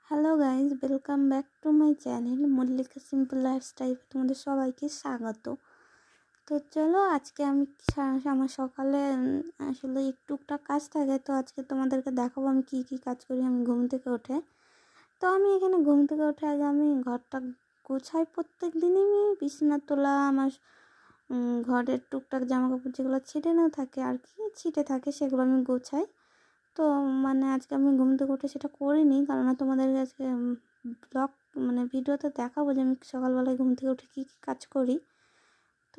Hello guys, welcome back to my channel Mallika simple lifestyle. তোমাদের সবাইকে স্বাগত। তো চলো, আজকে আমি আমার সকালে আসলে টুকটাক কাজ থাকে, তো আজকে তোমাদেরকে দেখাবো আমি কি কি কাজ করি আমি ঘুম থেকে উঠে। তো আমি এখানে ঘুম থেকে উঠে আগে আমি ঘরটা গোছাই। প্রত্যেক দিনই আমি বিছানা তোলা, আমার ঘরের টুকটাক জামা কাপড় যেগুলো ছিটে না থাকে আর কি, ছিটে থাকে সেগুলো আমি গোছাই। তো আজকে আমি ঘুম থেকে উঠে সেটা করিনি, কারণ তোমাদের আজকে ব্লগ ভিডিওতে দেখাবো যে আমি সকালবেলায় ঘুম থেকে উঠে কী কী কাজ করি। তো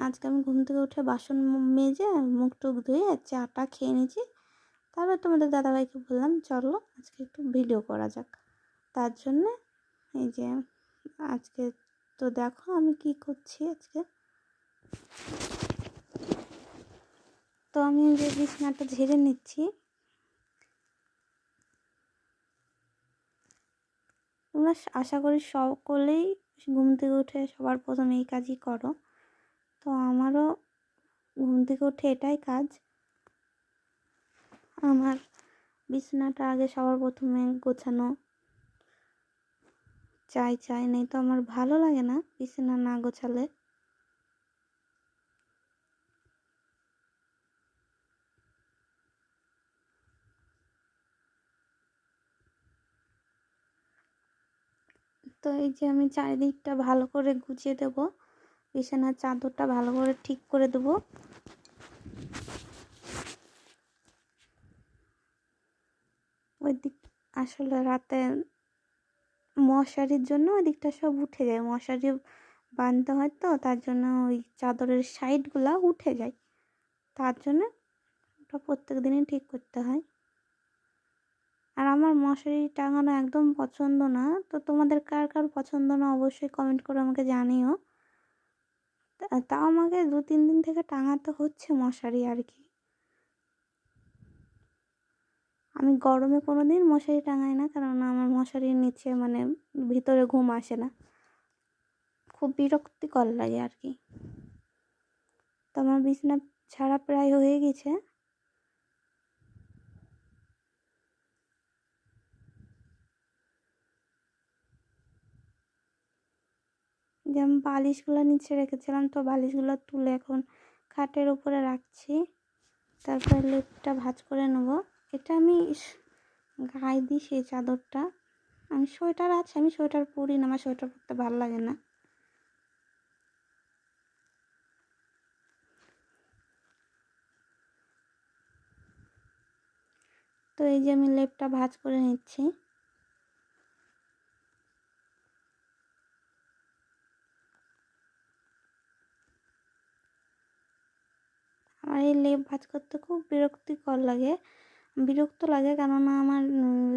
আজকে আমি ঘুম থেকে উঠে বাসন মেজে মুখ টুক ধুয়ে চাটা খেয়ে নিয়েছি। তারপর তোমাদের দাদাভাইকে বললাম চলো আজকে একটু ভিডিও করা যাক। তার জন্যে এই যে আজকে তো দেখো আমি কি করছি আজকে। তো আমি যে বিছানাটা ঝেড়ে নিচ্ছি। তোমরা আশা করি সকলেই ঘুম থেকে উঠে সবার প্রথমে এই কাজই করো। তো আমারও ঘুম থেকে উঠে এটাই কাজ। আমার বিছানাটা আগে সবার প্রথমে গোছানো চাই, নেই তো আমার ভালো লাগে না বিছানা না গোছালে। তো এই যে আমি চারিদিকটা ভালো করে গুছিয়ে দেবো, বিছানার চাদরটা ভালো করে ঠিক করে দেবো। ওই দিক আসলে রাতে মশারির জন্য ওই দিকটা সব উঠে যায়, মশারি বাঁধতে হয় তো তার জন্য ওই চাদরের সাইডগুলো উঠে যায়, তার জন্য ওটা প্রত্যেক দিনই ঠিক করতে হয়। আর আমার মশারি টাঙানো একদম পছন্দ না। তো তোমাদের কার কার পছন্দ না অবশ্যই কমেন্ট করে আমাকে জানিও। তাও আমাকে 2-3 দিন থেকে টাঙাতে হচ্ছে মশারি আর কি। আমি গরমে কোনো দিন মশারি টাঙাই না, কারণ আমার মশারির নিচে ভিতরে ঘুম আসে না, খুব বিরক্তিকর লাগে আর কি। তো আমার বিছানা ছাড়া প্রায় হয়ে গেছে। যে আমি বালিশগুলো নিচে রেখেছিলাম, তো বালিশগুলো তুলে এখন খাটের উপরে রাখছি। তারপর লেপটা ভাঁজ করে নেবো। এটা আমি গায়ে দিই সেই চাদরটা। আমি সোয়েটার পরি না, আমার সোয়েটার পরতে ভালো লাগে না। তো এই যে আমি লেপটা ভাঁজ করে নিচ্ছি। আমার এই লেপ ভাঁজ করতে খুব বিরক্ত লাগে, কেননা আমার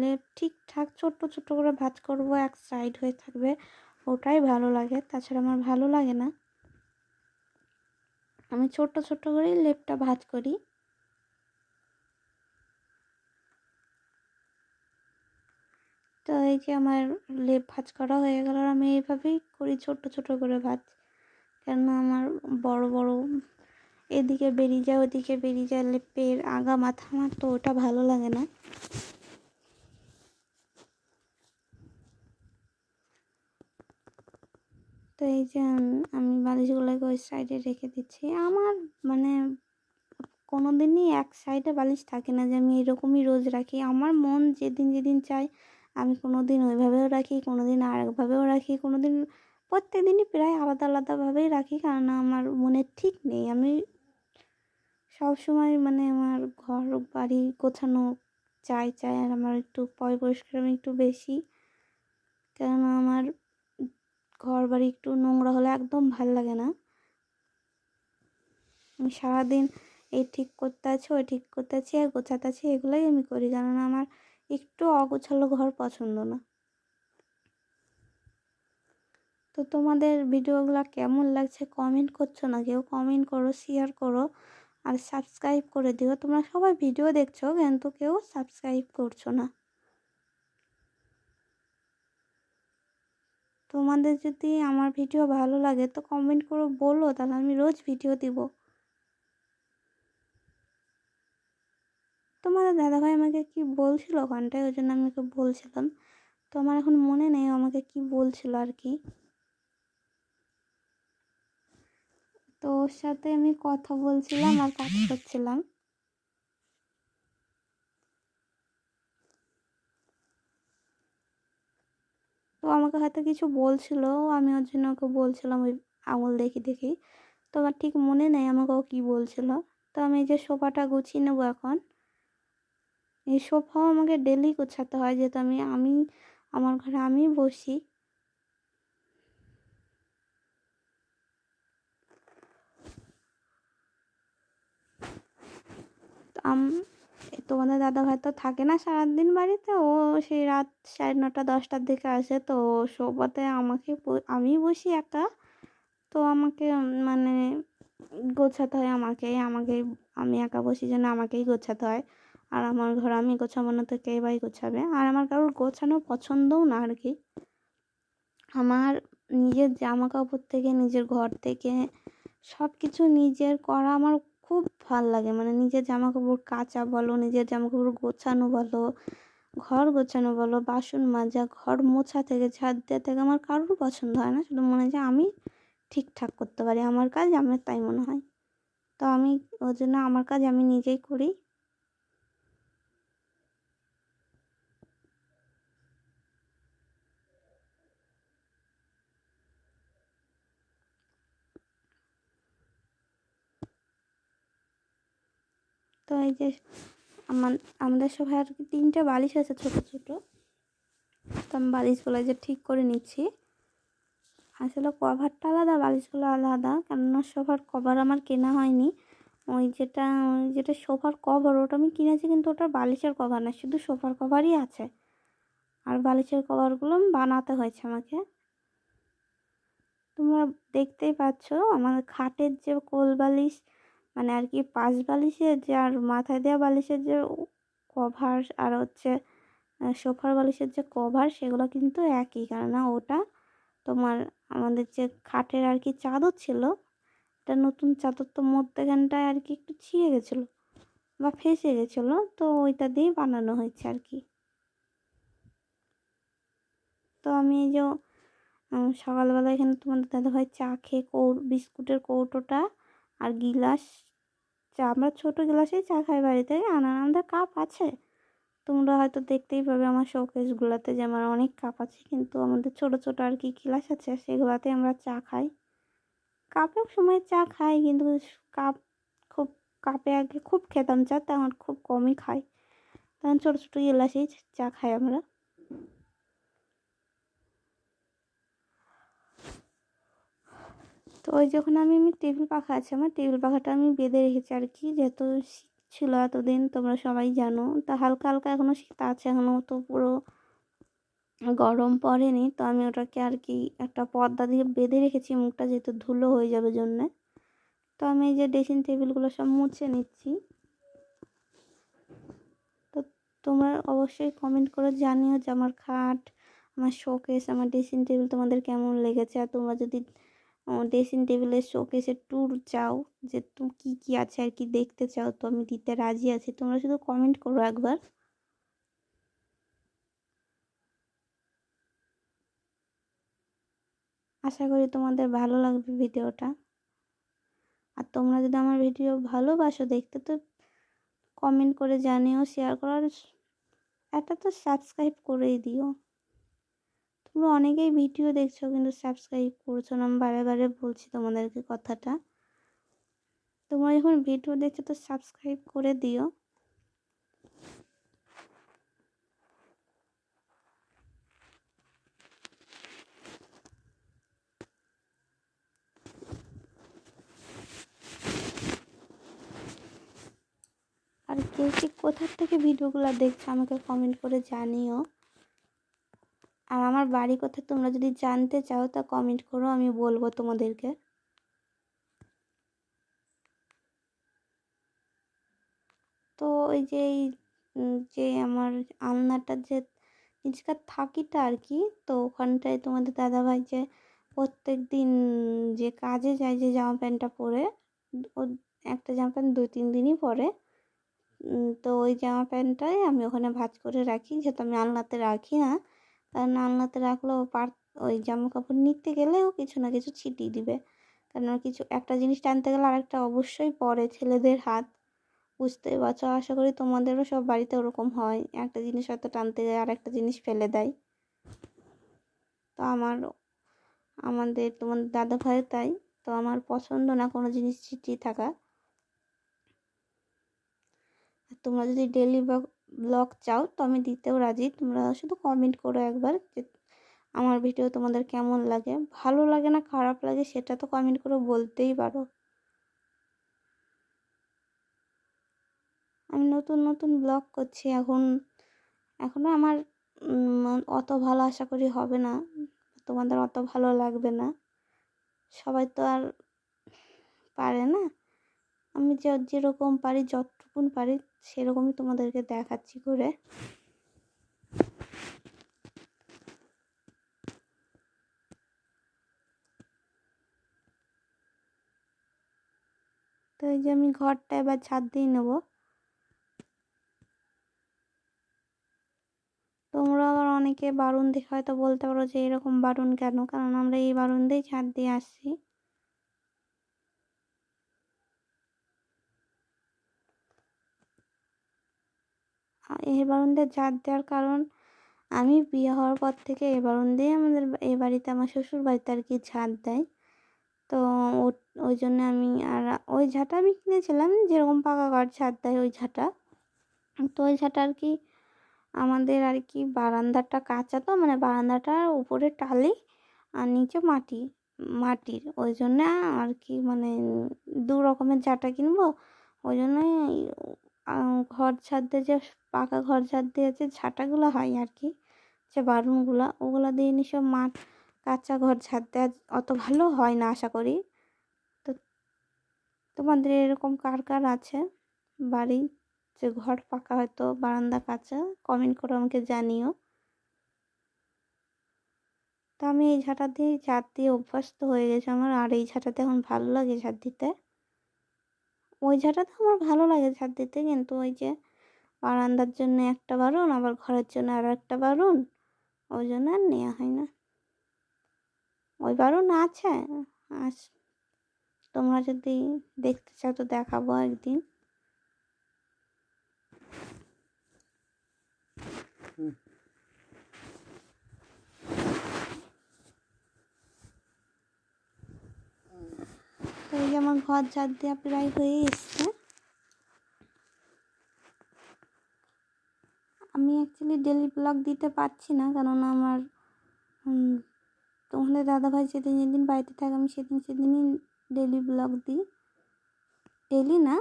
লেপ ঠিকঠাক ছোট্ট ছোট্ট করে ভাঁজ করবো, এক সাইড হয়ে থাকবে, ওটাই ভালো লাগে, তাছাড়া আমার ভালো লাগে না। আমি ছোট্ট ছোট্ট করেই লেপটা ভাঁজ করি। তো এই যে আমার লেপ ভাঁজ করা হয়ে গেল। আমি এইভাবেই করি, ছোট ছোট করে ভাঁজ, কেননা আমার বড় বড় এদিকে বেরিয়ে যায় ওদিকে বেরিয়ে যায় লেপের আগা মাথা, আমার তো ওটা ভালো লাগে না। তো এই যে আমি বালিশগুলোকে ওই সাইডে রেখে দিচ্ছি। আমার কোনো দিনই এক সাইডে বালিশ থাকে না যে আমি এরকমই রোজ রাখি। আমার মন যেদিন যেদিন চাই আমি কোনো দিন ওইভাবেও রাখি, কোনো দিন আরেকভাবেও রাখি, কোনো দিন প্রত্যেক দিনই প্রায় আলাদা আলাদাভাবেই রাখি, কারণ আমার মনে ঠিক নেই। আমি সবসময় আমার ঘর বাড়ি গোছানো চাই, আর আমার একটু পরিষ্কার আমি একটু বেশি, কেননা আমার ঘর বাড়ি একটু নোংরা হলে একদম ভাল লাগে না। আমি সারাদিন এই ঠিক করতে আছি, ওই ঠিক করতে আছি, আর গোছাতে আছি, এগুলোই আমি করি, কারণ আমার একটু অগোছালো ঘর পছন্দ না। তো তোমাদের ভিডিওগুলো কেমন লাগছে কমেন্ট করছো না কেউ? কমেন্ট করো, শেয়ার করো, আর সাবস্ক্রাইব করে দিও। তোমরা সবাই ভিডিও দেখছো কিন্তু কেউ সাবস্ক্রাইব করছো না। তোমাদের যদি আমার ভিডিও ভালো লাগে তো কমেন্ট করে বলো, তাহলে আমি রোজ ভিডিও দিব। তোমাদের দাদাভাই আমাকে কি বলছিল ওখানটায়, ওই জন্য আমি ওকে বলছিলাম। তো আমার এখন মনে নেই আমাকে কি বলছিল আর কি। তো ওর সাথে আমি কথা বলছিলাম আর কাজ করছিলাম। তো আমাকে হয়তো কিছু বলছিল, আমি ওর জন্য ওকে বলছিলাম ওই আঙুল দেখি দেখি। তো আমার ঠিক মনে নেই আমাকে ও কী বলছিল। তো আমি এই যে সোফাটা গুছিয়ে নেবো এখন। এই সোফাও আমাকে ডেলি গোছাতে হয়, যেহেতু আমি আমি আমার ঘরে আমি বসি। তো তোমাদের দাদাভাই তো থাকে না সারাদিন বাড়িতে, ও সেই রাত 9:30-10টার দিকে আসে। তো সোফাতে আমি বসি একা। তো আমাকে মানে গোছাতে হয় আমাকেই আমি একা বসি জন্য আমাকেই গোছাতে হয়। আর আমার ঘর আমি গোছাবো না তো কে ভাই গোছাবে? আর আমার কারোর গোছানো পছন্দও না আর কি। আমার নিজের জামা কাপড় থেকে, নিজের ঘর থেকে সব কিছু নিজের করা আমার খুব ভাল লাগে। মানে নিজের জামা কাপড় কাচা বলো, নিজের জামা কাপড় গোছানো বলো, ঘর গোছানো বলো, বাসন মাজা, ঘর মোছা থেকে ঝাড় দেওয়া থেকে আমার কারোর পছন্দ হয় না। শুধু মনে হয় যে আমি ঠিকঠাক করতে পারি আমার কাজ, আমার তাই মনে হয়। তো আমি ওই জন্য আমার কাজ আমি নিজেই করি। তো এই যে আমাদের সবাই আর কি 3টে বালিশ আছে ছোট ছোট। তো আমি বালিশগুলো যে ঠিক করে নিচ্ছি। আসলে কভারটা আলাদা, বালিশগুলো আলাদা, কেননা সোফার কভার আমার কেনা হয়নি। যেটা সোফার কভার ওটা আমি কিনেছি, কিন্তু ওটা বালিশের কভার না, শুধু সোফার কভারই আছে। আর বালিশের কভারগুলো বানাতে হয়েছে আমাকে। তোমরা দেখতেই পাচ্ছ আমার খাটের যে কোল বালিশ, মানে আর কি পাশ বালিশের যে আর মাথায় দেওয়া বালিশের যে কভার, আর হচ্ছে সোফার বালিশের যে কভার, সেগুলো কিন্তু একই। কেননা ওটা তোমার আমাদের যে খাটের আর কি চাদর ছিল, একটা নতুন চাদর, তো মধ্যখানটায় আর কি একটু ছিঁড়ে গেছিলো বা ফেঁসে গেছিলো, তো ওইটা দিয়েই বানানো হয়েছে আর কি। তো আমি এই যে সকালবেলা এখানে তোমাদের দাদাভাই চা খেয়ে বিস্কুটের কৌটোটা আর গিলাস, চা আমরা ছোটো গিলাসেই চা খাই বাড়িতে, আর আমাদের কাপ আছে। তোমরা হয়তো দেখতেই পাবে আমার শোকেসগুলোতে যে আমার অনেক কাপ আছে, কিন্তু আমাদের ছোটো ছোটো আর কি গিলাস আছে, সেগুলোতে আমরা চা খাই। কাপের সময় চা খাই, কিন্তু কাপ খুব কাপে আগে খুব খেতাম চা, তখন খুব কমই খাই। তখন ছোটো ছোটো গিলাসেই চা খাই আমরা। তো ওই যখন আমি টেবিল পাখা আছে, আমার টেবিল পাখাটা আমি বেঁধে রেখেছি আর কি, যেহেতু শীত ছিল এতদিন, তোমরা সবাই জানো। তা হালকা হালকা এখনও শীত আছে, এখনও তো পুরো গরম পড়েনি। তো আমি ওটাকে আর কি একটা পর্দা দিয়ে বেঁধে রেখেছি মুখটা, যেহেতু ধুলো হয়ে যাবে জন্যে। তো আমি এই যে ড্রেসিং টেবিলগুলো সব মুছে নিচ্ছি। তো তোমরা অবশ্যই কমেন্ট করে জানিও যে আমার খাট, আমার শোকেস, আমার ড্রেসিং টেবিল তোমাদের কেমন লেগেছে। আর তোমরা যদি ড্রেসিং টেবিলের শোকেসের ট্যুর চাও, যে তুমি কী কী আছে আর কি দেখতে চাও, তো আমি দিতে রাজি আছি। তোমরা শুধু কমেন্ট করো একবার। আশা করি তোমাদের ভালো লাগবে ভিডিওটা। আর তোমরা যদি আমার ভিডিও ভালোবাসো দেখতে, তো কমেন্ট করে জানিও, শেয়ার করো, আর একটা তো সাবস্ক্রাইব করেই দিও। তোমরা অনেকেই ভিডিও দেখছো কিন্তু সাবস্ক্রাইব করছো না, আমি বারে বারে বলছি তোমাদেরকে কথাটা। তোমরা যখন ভিডিও দেখছো তো সাবস্ক্রাইব করে দিও। আর কে কে কোথার থেকে ভিডিওগুলো দেখছো আমাকে কমেন্ট করে জানিও। আর আমার বাড়ি কোথায় তোমরা যদি জানতে চাও তা কমেন্ট করো, আমি বলবো তোমাদেরকে। তো ওই যে যে আমার আলনাটার যে নিচকার থাকিটা আর কি, তো ওখানটায় তোমাদের দাদাভাই যে প্রত্যেক দিন যে কাজে যায়, যে জামা প্যান্টটা পরে, ও একটা জামা প্যান্ট 2-3 দিনই পরে, তো ওই জামা প্যান্টটাই আমি ওখানে ভাঁজ করে রাখি, যেহেতু আমি আলনাতে রাখি না, কারণ আলনাতে রাখলেও ওই জামা কাপড় নিতে গেলেও কিছু না কিছু ছিটিয়ে দিবে, কারণ কিছু একটা জিনিস টানতে গেলে আরেকটা অবশ্যই পড়ে, ছেলেদের হাত বুঝতেই পারছো। আশা করি তোমাদেরও সব বাড়িতে ওরকম হয়, একটা জিনিস হয়তো টানতে গেলে আর একটা জিনিস ফেলে দেয়। তো আমাদের তোমাদের দাদা ভাই তাই, তো আমার পছন্দ না কোনো জিনিস ছিটিয়ে থাকা। তোমরা যদি ডেলি ব্লগ চাও তো আমি দিতেও রাজি, তোমরা শুধু কমেন্ট করো একবার যে আমার ভিডিও তোমাদের কেমন লাগে, ভালো লাগে না খারাপ লাগে সেটা তো কমেন্ট করে বলতেই পারো। আমি নতুন নতুন ব্লগ করছি এখনও আমার অত ভালো আশা করি হবে না, তোমাদের অত ভালো লাগবে না, সবাই তো আর পারে না। আমি যেরকম পারি, যতটুকুন পারি সেরকমই তোমাদেরকে দেখাচ্ছি করে। তো এই যে আমি ঘরটা এবার ছাদ দিয়ে নেবো। তোমরা আবার অনেকে বারুন দেখে হয়তো বলতে পারো যে এরকম বারুন কেন, কারণ আমরা এই বারুন দিয়েই ছাদ দিয়ে আসছি। এই বারুন দিয়ে ছাদ দেওয়ার কারণ, আমি বিয়ে হওয়ার পর থেকে এই বারুন দিয়ে আমাদের এই বাড়িতে, আমার শ্বশুর বাড়িতে আর কি ছাদ দেয়। তো ওই জন্য আমি, আর ওই ঝাঁটা আমি কিনেছিলাম যেরকম পাকা ঘর ছাদ দেয় ওই ঝাঁটা। তো ওই ঝাঁটা আর কি আমাদের আর কি বারান্দাটা কাঁচা, তো মানে বারান্দাটার উপরে টালি আর নিচে মাটির, ওই জন্য আর কি মানে দু রকমের ঝাঁটা কিনবো। ওই জন্যই ঘর ছাদে যে পাকা ঘর ছাদ দিয়ে যে ঝাঁটাগুলো হয় আর কি, যে বারুনগুলো ওগুলো দিয়ে নিশ্চয় কাঁচা ঘর ছাদ দেওয়া অত ভালো হয় না আশা করি। তো তোমাদের এরকম কার কার আছে বাড়ি যে ঘর পাকা হয়তো বারান্দা কাঁচা, কমেন্ট করে আমাকে জানিও। তো আমি এই ঝাঁটা দিয়ে ছাদ দিয়ে অভ্যস্ত হয়ে গেছে আমার, আর এই ঝাঁটাতে এখন ভালো লাগে ছাদ দিতে। ওই ঝাঁটাতে আমার ভালো লাগে ছাদ দিতে, কিন্তু ওই যে বারান্দার জন্য একটা বারুন, আবার ঘরের জন্য আরও একটা বারুন, ওই জন্য আর নেওয়া হয় না। ওই বারুন আছে, আস তোমরা যদি দেখতে চাও তো দেখাবো একদিন। তো এই যে আমার ঘর ঝাড় দেওয়া প্রায় হয়ে এসছে। আমি অ্যাকচুয়ালি ডেলি ব্লগ দিতে পারছি না, কারণ আমার তোমাদের দাদাভাই যেদিন যেদিন বাড়িতে থাকে আমি সেদিনই ডেলি ব্লগ দিই, ডেলি না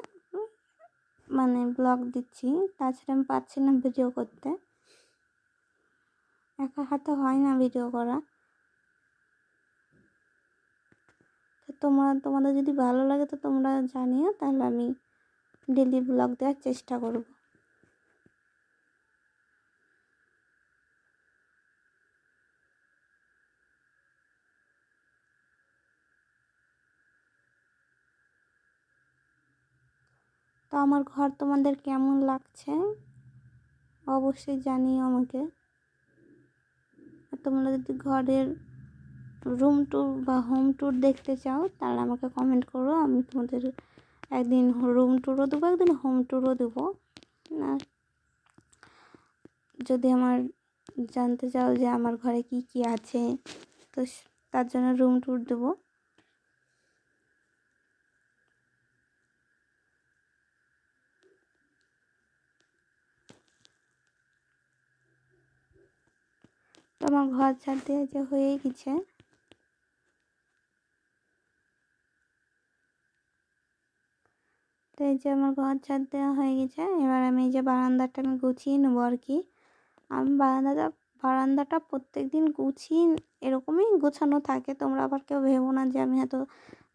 মানে ব্লগ দিচ্ছি, তাছাড়া আমি পারছি না ভিডিও করতে, একা হাতে হয় না ভিডিও করা। তো তোমাদের যদি ভালো লাগে তো তোমরা জানিও, তাহলে আমি ডেলি ব্লগ দেওয়ার চেষ্টা করব। তো আমার ঘর তোমাদের কেমন লাগছে অবশ্যই জানিও আমাকে। আর তোমরা যদি ঘরের রুম ট্যুর বা হোম ট্যুর দেখতে চাও তাহলে আমাকে কমেন্ট করো, আমি তোমাদের একদিন রুম ট্যুরও দেবো, একদিন হোম ট্যুরও দেবো। আর যদি আমার জানতে চাও যে আমার ঘরে কি কি আছে তো তার জন্য রুম ট্যুর দেবো। তো আমার ঘর ছাড় দিয়ে যে হয়ে গেছে, তো এই যে আমার ঘর ছাড় দেওয়া হয়ে গেছে। এবার আমি এই যে বারান্দাটা আমি গুছিয়ে নেবো আর কি। আমি বারান্দাটা প্রত্যেক দিন গুছিয়ে এরকমই গোছানো থাকে, তোমরা আবার কেউ ভেবো না যে আমি হয়তো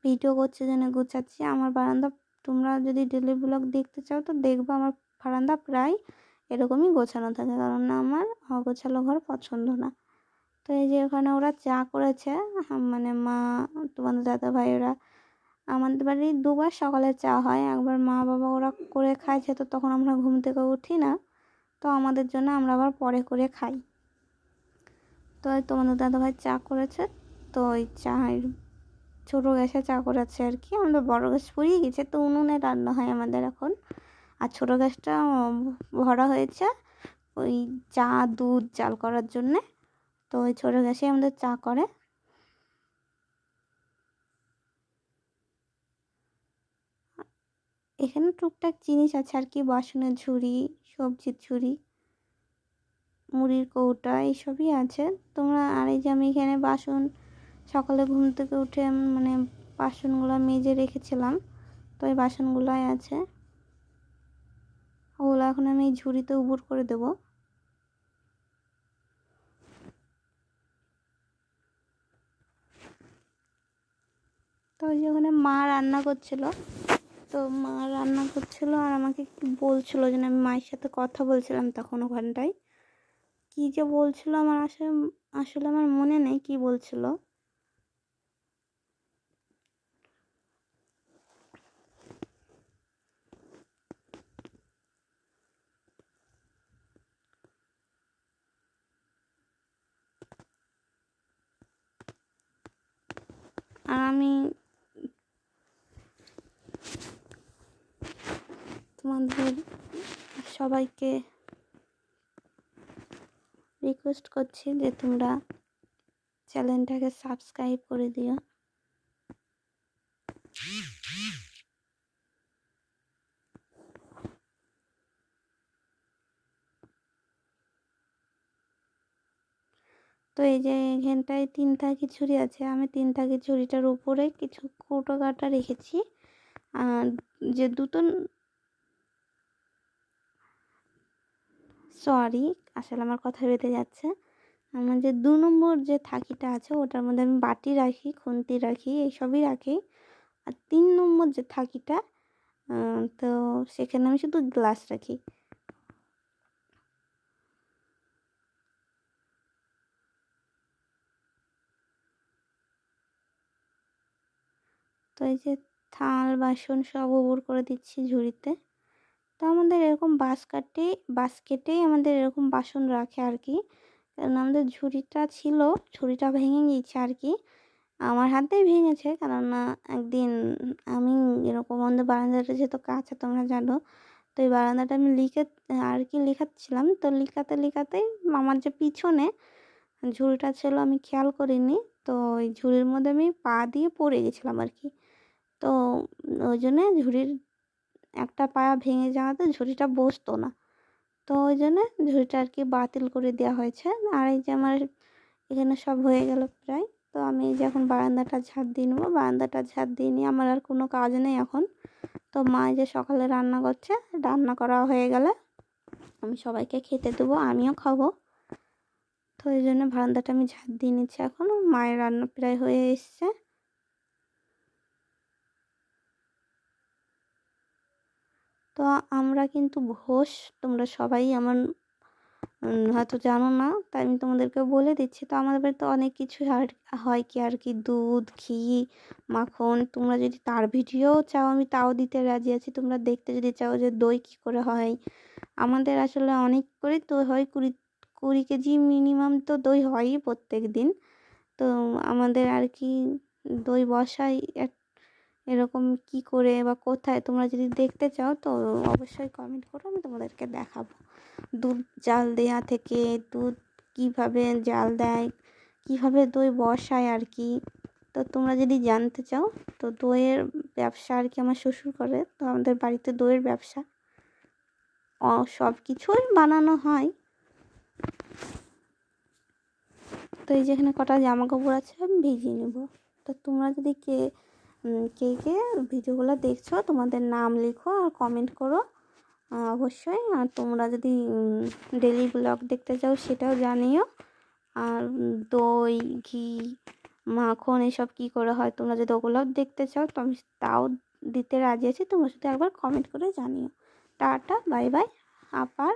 ভিডিও করছি জন্য গোছাচ্ছি। আমার বারান্দা তোমরা যদি ডেলি ব্লগ দেখতে চাও তো দেখবো আমার বারান্দা প্রায় এরকমই গোছানো থাকে, কারণ আমার অগোছালো ঘর পছন্দ না। তো এই যে ওখানে ওরা চা করেছে, মানে মা তোমাদের দাদা ভাই ওরা আমাদের বাড়ি দুবার সকালে চা হয়, একবার মা বাবা ওরা করে খায়, যেহেতু তখন আমরা ঘুম থেকে উঠি না, তো আমাদের জন্য আমরা আবার পরে করে খাই। তো এই তোমাদের দাদাভাই চা করেছে, তো ওই চায়ের ছোটো গ্যাসে চা করেছে আর কি। আমাদের বড় গ্যাস ফুরিয়ে গেছে, তো উনুনে রান্না হয় আমাদের এখন। আর ছোটো গ্যাসটা ভরা হয়েছে ওই চা দুধ জাল করার জন্যে, তো ওই ছোটো গ্যাসে আমাদের চা করে। এখানে টুকটাক জিনিস আছে আর কি, বাসনের ঝুড়ি, সবজির ঝুড়ি, মুড়ির কৌটা, এইসবই আছে তোমরা। আর এই যে আমি এখানে বাসন সকালে ঘুম থেকে উঠে মানে বাসনগুলো মেজে রেখেছিলাম, তো এই বাসনগুলোই আছে, ওগুলো এখন আমি এই ঝুড়িতে উবুর করে দেবো। তো ওই যে ওখানে মা রান্না করছিল, তো মা রান্না করছিল আর আমাকে কি বলছিল যেন, আমি মায়ের সাথে কথা বলছিলাম তখন ওখানটায়। কী যে বলছিল আমার আসলে আমার মনে নেই কি বলছিল। আর আমি তোমাদের সবাইকে রিকোয়েস্ট করছি যে তোমরা চ্যানেলটাকে সাবস্ক্রাইব করে দিও। তো এই যে এখানটায় 3টা খিচুড়ি আছে, আমি 3টা খিচুড়িটার উপরে কিছু কৌটো কাটা রেখেছি। আর যে দুটো, সরি আসলে আমার কথা বেঁধে যাচ্ছে, আমার যে 2 নম্বর যে থাকিটা আছে ওটার মধ্যে আমি বাটি রাখি, খুন্তি রাখি, এইসবই রাখি। আর 3 নম্বর যে থাকিটা, তো সেখানে আমি শুধু গ্লাস রাখি। তো এই যে থাল বাসন সব উবুর করে দিচ্ছি ঝুড়িতে। তো আমাদের এরকম বাস্কেটেই আমাদের এরকম বাসন রাখে আর কি, কারণ আমাদের ঝুড়িটা ভেঙে গিয়েছে আর কি, আমার হাতেই ভেঙেছে। কেননা একদিন আমি এরকম আমাদের বারান্দাটা যেহেতু কাছে তোমরা জানো, তো এই বারান্দাটা আমি লিখাচ্ছিলাম, তো লিখাতেই আমার যে পিছনে ঝুড়িটা ছিল আমি খেয়াল করিনি, তো ওই ঝুড়ির মধ্যে আমি পা দিয়ে পড়ে গেছিলাম আর কি। তো ওই জন্যে ঝুড়ির একটা পায়া ভেঙে যাওয়াতে ঝুড়িটা বসতো না, তো ওই জন্যে ঝুড়িটা আর কি বাতিল করে দেওয়া হয়েছে। আর এই যে আমার এখানে সব হয়ে গেল প্রায়, তো আমি এই যে এখন বারান্দাটা ঝাড় দিয়ে নেবো। বারান্দাটা ঝাড় দিয়ে নিয়ে আমার আর কোনো কাজ নেই এখন। তো মা যে সকালে রান্না করছে, রান্না করা হয়ে গেলে আমি সবাইকে খেতে দেবো, আমিও খাবো। তো এই জন্য বারান্দাটা আমি ঝাড় দিয়ে নিচ্ছি এখন, মায়ের রান্না প্রায় হয়ে এসছে। তো আমরা কিন্তু ঘোষ, তোমরা সবাই আমার হয়তো জানো না, তাই আমি তোমাদেরকে বলে দিচ্ছি। তো আমাদের বাড়িতে অনেক কিছু হয় কি আর কি, দুধ, ঘি, মাখন। তোমরা যদি তার ভিডিও চাও আমি তাও দিতে রাজি আছি। তোমরা দেখতে যদি চাও যে দই কী করে হয়, আমাদের আসলে অনেক করে দই হয়, 20 কেজি মিনিমাম তো দই হয়ই প্রত্যেক দিন। তো আমাদের আর কি দই বসাই এরকম কি করে বা কোথায়, তোমরা যদি দেখতে চাও তো অবশ্যই কমেন্ট করো, আমি তোমাদেরকে দেখাবো। দুধ জাল দেওয়া থেকে দুধ কীভাবে জাল দেয়, কীভাবে দই বসায় আর কি। তো তোমরা যদি জানতে চাও, তো দইয়ের ব্যবসা আর কি আমার শ্বশুর করে, তো আমাদের বাড়িতে দইয়ের ব্যবসা, সব কিছুই বানানো হয়। তো এই যেখানে কটা জামা কাপড় আছে আমি ভিজিয়ে নেব। তো তোমরা যদি কে কে ভিডিওগুলো দেখছো, তোমাদের নাম লিখো আর কমেন্ট করো অবশ্যই। আর তোমরা যদি ডেলি ব্লগ দেখতে চাও সেটাও জানিও। আর দই, ঘি, মাখন এসব কী করে হয়, তোমরা যদি ওগুলোও দেখতে চাও তো আমি তাও দিতে রাজি আছি। তোমরা শুধু একবার কমেন্ট করে জানিও। টাটা, বাই বাই, আবার